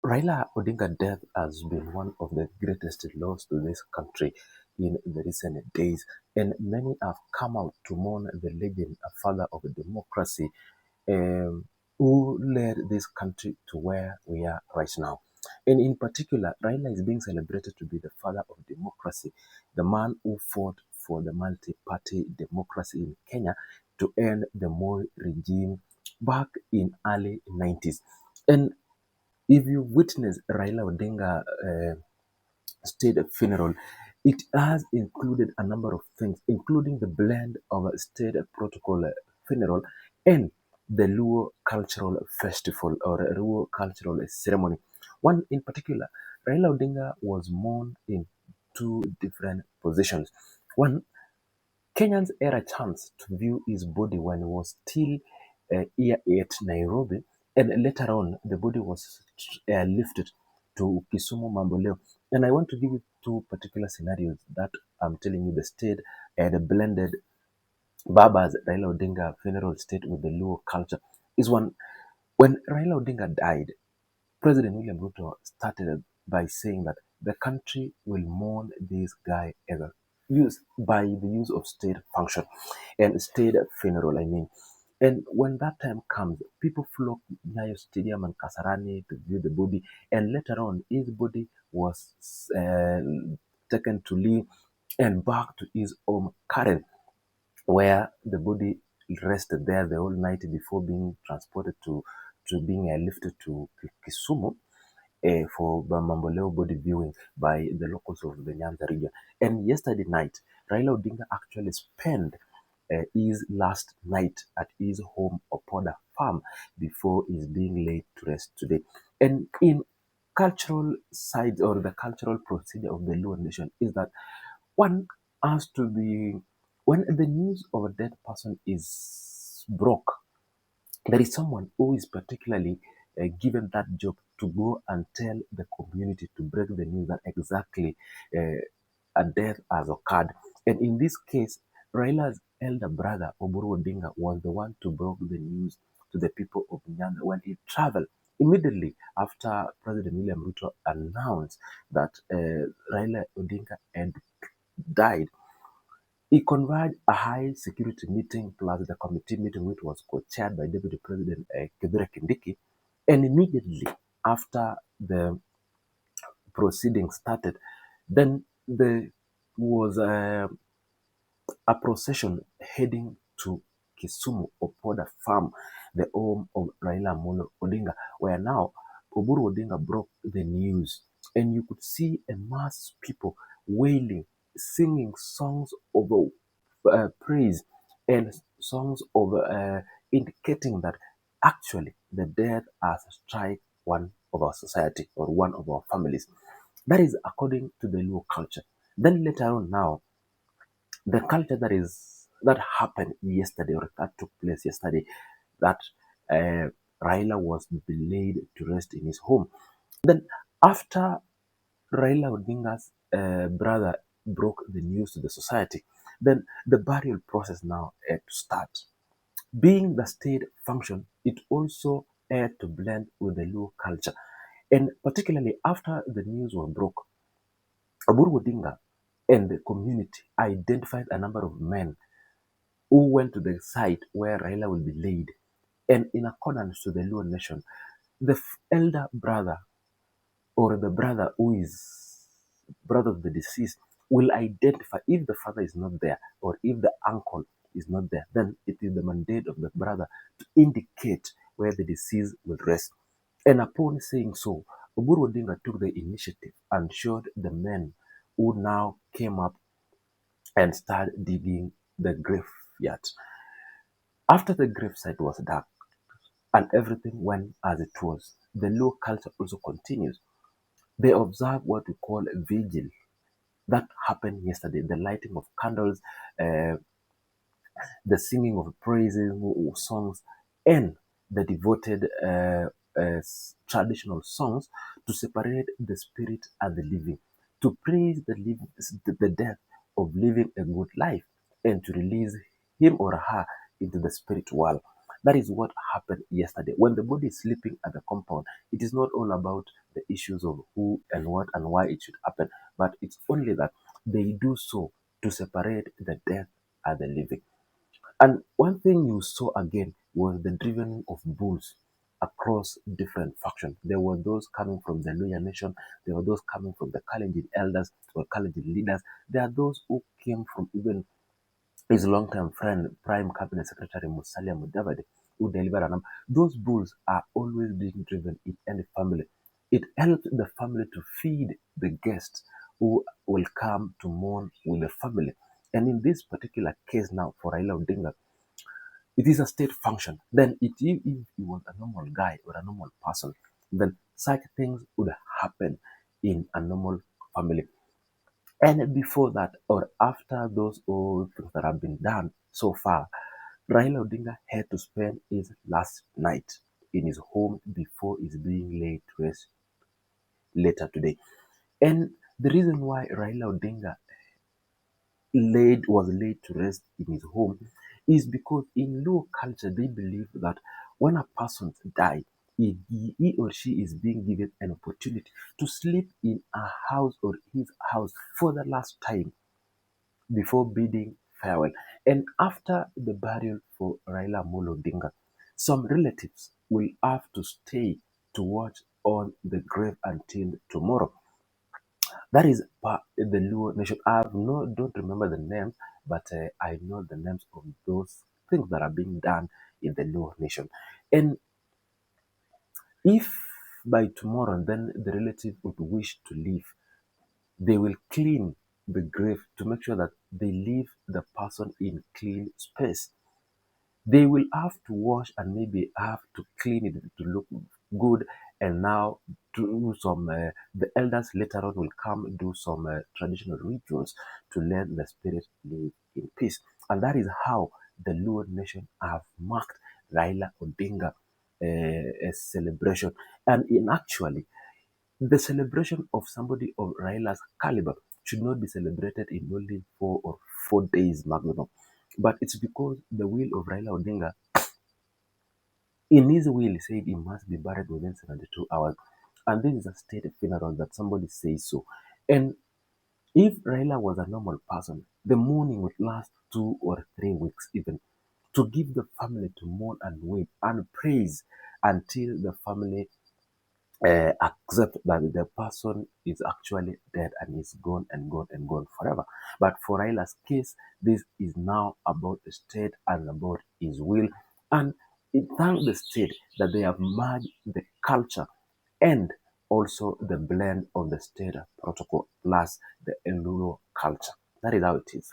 Raila Odinga death has been one of the greatest loss to this country in the recent days, and many have come out to mourn the legend, a father of democracy, um, who led this country to where we are right now. And in particular, Raila is being celebrated to be the father of democracy, the man who fought for the multi-party democracy in Kenya to end the Moi regime back in early 90s. And if you witness Raila Odinga state funeral, it has included a number of things, including the blend of a state protocol funeral and the Luo cultural festival or Luo cultural ceremony. One in particular, Raila Odinga was mourned in two different positions. One, Kenyans era chance to view his body when he was still here at Nairobi, and later on the body was lifted to Kisumu Mamboleo. And I want to give you two particular scenarios that I'm telling you the state had blended Baba's Raila Odinga funeral state with the Luo culture. Is one when Raila Odinga died, President William Ruto started by saying that the country will mourn this guy as a use by the use of state function and state funeral. I mean, and when that time comes, people flock to Nyayo Stadium and Kasarani to view the body, and later on, his body was taken to live and back to his home, Karen, where the body rested there the whole night before being transported to being lifted to Kisumu for Mamboleo body viewing by the locals of the Nyanza region. And yesterday night, Raila Odinga actually spent his last night at his home Opoda farm before he's being laid to rest today. And in cultural side or the cultural procedure of the Luo nation is that one has to be when the news of a dead person is broke, there is someone who is particularly given that job to go and tell the community to break the news that exactly uh, a death has occurred. And in this case, Raila's elder brother, Oburu Odinga, was the one to break the news to the people of Nyanda when he traveled immediately after President William Ruto announced that Raila Odinga had died. He convened a high security meeting plus the committee meeting, which was co-chaired by Deputy President Kithure Kindiki. And immediately after the proceedings started, then there was a procession heading to Kisumu Opoda Farm, the home of Raila Amollo Odinga, where now Oburu Odinga broke the news, and you could see a mass of people wailing, singing songs of praise and songs of indicating that actually the death has struck one of our society or one of our families. That is according to the Luo culture. Then later on now, the culture that happened yesterday or that took place yesterday, that uh, Raila was delayed to rest in his home. Then after Raila Odinga's brother broke the news to the society, then the burial process now had to start. Being the state function, it also had to blend with the Luo culture. And particularly after the news was broke, Oburu Odinga and the community identified a number of men who went to the site where Raila will be laid. And in accordance to the Luo nation, the elder brother or the brother who is brother of the deceased will identify if the father is not there or if the uncle is not there, then it is the mandate of the brother to indicate where the deceased will rest. And upon saying so, Oburu Odinga took the initiative and showed the men who now came up and started digging the graveyard. After the gravesite was dug and everything went as it was, the Luo culture also continues. They observe what we call a vigil. That happened yesterday. The lighting of candles, uh, the singing of praises, songs, and the devoted traditional songs to separate the spirit and the living, to praise the death of living a good life, and to release him or her into the spirit world. That is what happened yesterday. When the body is sleeping at the compound, it is not all about the issues of who and what and why it should happen, but it's only that they do so to separate the dead and the living. And one thing you saw again was the driven of bulls across different factions. There were those coming from the Luya nation, there were those coming from the Kalenjin elders or Kalenjin leaders. There are those who came from even his long-term friend, Prime Cabinet Secretary Musalia Mudavadi, who delivered an those bulls are always being driven in any family. It helps the family to feed the guests who will come to mourn with the family. And in this particular case now for Raila Odinga, it is a state function. Then if he was a normal guy or a normal person, then such things would happen in a normal family. And before that, or after those old things that have been done so far, Raila Odinga had to spend his last night in his home before he's being laid to rest later today. And the reason why Raila Odinga was laid to rest in his home is because in Luo culture they believe that when a person dies, he or she is being given an opportunity to sleep in a house or his house for the last time before bidding farewell. And after the burial for Raila Amollo Odinga, some relatives will have to stay to watch on the grave until tomorrow. That is the Luo nation. Don't remember the names, but I know the names of those things that are being done in the Luo nation. And if by tomorrow then the relative would wish to leave, they will clean the grave to make sure that they leave the person in clean space. They will have to wash and maybe have to clean it to look good. And now do some, the elders later on will come do some traditional rituals to let the spirit live in peace. And that is how the Luo nation have marked Raila Odinga a celebration. And in actually, the celebration of somebody of Raila's caliber should not be celebrated in only 4 days maximum. But it's because the will of Raila Odinga, in his will, he said he must be buried within 72 hours. And this is a state funeral that somebody says so. And if Raila was a normal person, the mourning would last 2 or 3 weeks even to give the family to mourn and wait and praise until the family accept that the person is actually dead and is gone and gone and gone forever. But for Raila's case, this is now about the state and about his will. And it thanks the state that they have merged the culture and also the blend of the state protocol plus the Enlulo culture. That is how it is.